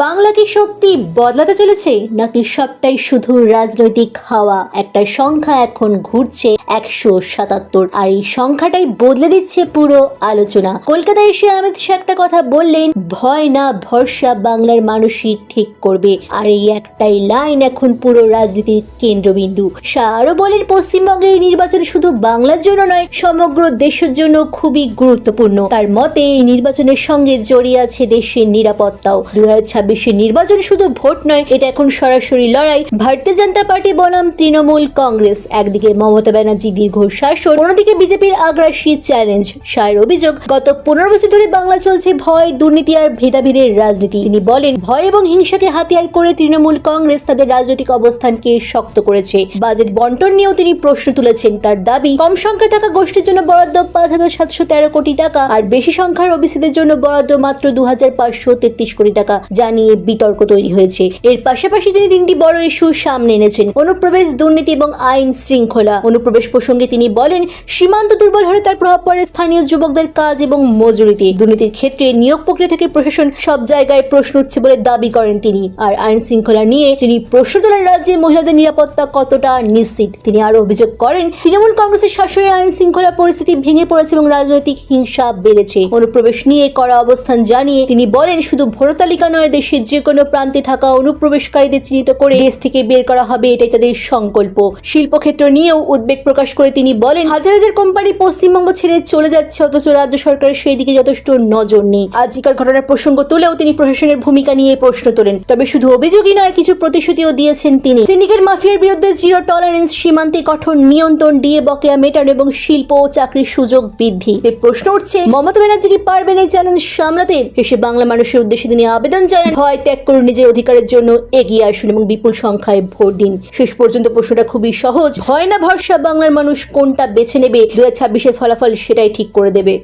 বাংলা কি সত্যি বদলাতে চলেছে নাকি সবটাই শুধু রাজনৈতিক হাওয়া? একটা সংখ্যা এখন ঘুরছে 177, আর এই সংখ্যাটাই বদলে দিচ্ছে পুরো আলোচনা। কলকাতায় এসে অমিত শাহ একটা কথা বললেন, ভয় না ভরসা বাংলার মানুষই ঠিক করবে। আর এই একটাই লাইন এখন পুরো রাজনীতির কেন্দ্রবিন্দু। শাহ আরো বলেন, পশ্চিমবঙ্গে এই নির্বাচন শুধু বাংলার জন্য নয়, সমগ্র দেশের জন্য খুবই গুরুত্বপূর্ণ। তার মতে এই নির্বাচনের সঙ্গে জড়িয়ে আছে দেশের নিরাপত্তাও। 2026 নির্বাচন শুধু ভোট নয়, এটা এখন সরাসরি লড়াই ভারতীয় জনতা পার্টি বনাম তৃণমূল কংগ্রেস। একদিকে মমতা ব্যানার্জি দীর্ঘ শাসন, অন্যদিকে বিজেপির আগ্রাসী চ্যালেঞ্জ। শাহের অভিযোগ, গত 15 বছর ধরে বাংলা চলছে ভয়, দুর্নীতি আর ভেদাভেদের রাজনীতি। তিনি বলেন, ভয় এবং হিংসাকে হাতিয়ার করে তৃণমূল কংগ্রেস তাদের রাজনৈতিক অবস্থানকে শক্ত করেছে। বাজেট বন্টন নিয়েও তিনি প্রশ্ন তুলেছেন। তার দাবি, কম সংখ্যায় থাকা গোষ্ঠীর জন্য বরাদ্দ 5,713 কোটি টাকা, আর বেশি সংখ্যার ওবিসিদের জন্য বরাদ্দ মাত্র 2,533 কোটি টাকা, যা নিয়ে বিতর্ক তৈরি হয়েছে। এর পাশাপাশি তিনি 3টি বড় ইস্যু সামনে এনেছেন: অনুপ্রবেশ, দুর্নীতি এবং আইন শৃঙ্খলা। অনুপ্রবেশ প্রসঙ্গে তিনি বলেন, সীমান্ত দুর্বল হলে তার প্রভাব পড়ে স্থানীয় যুবকদের কাজ এবং মজুরিতে। দুর্নীতির ক্ষেত্রে নিয়োগ প্রক্রিয়া থেকে প্রশাসন সব জায়গায় প্রশ্ন উঠছে বলে দাবি করেন তিনি। আর আইন শৃঙ্খলা নিয়ে তিনি প্রশ্ন তোলেন, রাজ্যে মহিলাদের নিরাপত্তা কতটা নিশ্চিত। তিনি আরো অভিযোগ করেন, তৃণমূল কংগ্রেসের শাসনে আইন শৃঙ্খলা পরিস্থিতি ভেঙে পড়েছে এবং রাজনৈতিক হিংসা বেড়েছে। অনুপ্রবেশ নিয়ে কড়া অবস্থান জানিয়ে তিনি বলেন, শুধু ভোটার তালিকা নয়, দেশের যে কোনো প্রান্তে থাকা অনুপ্রবেশকারীদের চিহ্নিত করে দেশ থেকে বের করা হবে, এটাই তাদের সংকল্প। শিল্পক্ষেত্র নিয়েও উদ্বেগ প্রকাশ করে তিনি বলেন, হাজার হাজার কোম্পানি পশ্চিমবঙ্গ ছেড়ে চলে যাচ্ছে, অথচ রাজ্য সরকারের সেই দিকে যথেষ্ট নজর নেই। আজিকার ঘটনার প্রসঙ্গ তুলেও তিনি প্রশাসনের ভূমিকা নিয়ে প্রশ্ন তোলেন। তবে শুধু অভিযোগই নয়, কিছু প্রতিশ্রুতিও দিয়েছেন তিনি। সিন্ডিকেট মাফিয়ার বিরুদ্ধে জিরো টলারেন্স, সীমান্তে কঠোর নিয়ন্ত্রণ, ডিএ বকেয়া মেটানো এবং শিল্প ও চাকরির সুযোগ বৃদ্ধি। প্রশ্ন উঠছে, মমতা ব্যানার্জি কি পারবেন এই চ্যালেঞ্জ সামলাতে? শেষে বাংলা মানুষের উদ্দেশ্যে তিনি আবেদন জানান, ভয় ত্যাগ করুন, নিজের অধিকারের জন্য এগিয়ে আসুন এবং বিপুল সংখ্যায় ভোট দিন। শেষ পর্যন্ত প্রশ্নটা খুবই সহজ, ভয় না ভরসা বাংলার মানুষ কোনটা বেছে নেবে? 2026 ফলাফল সেটাই ঠিক করে দেবে।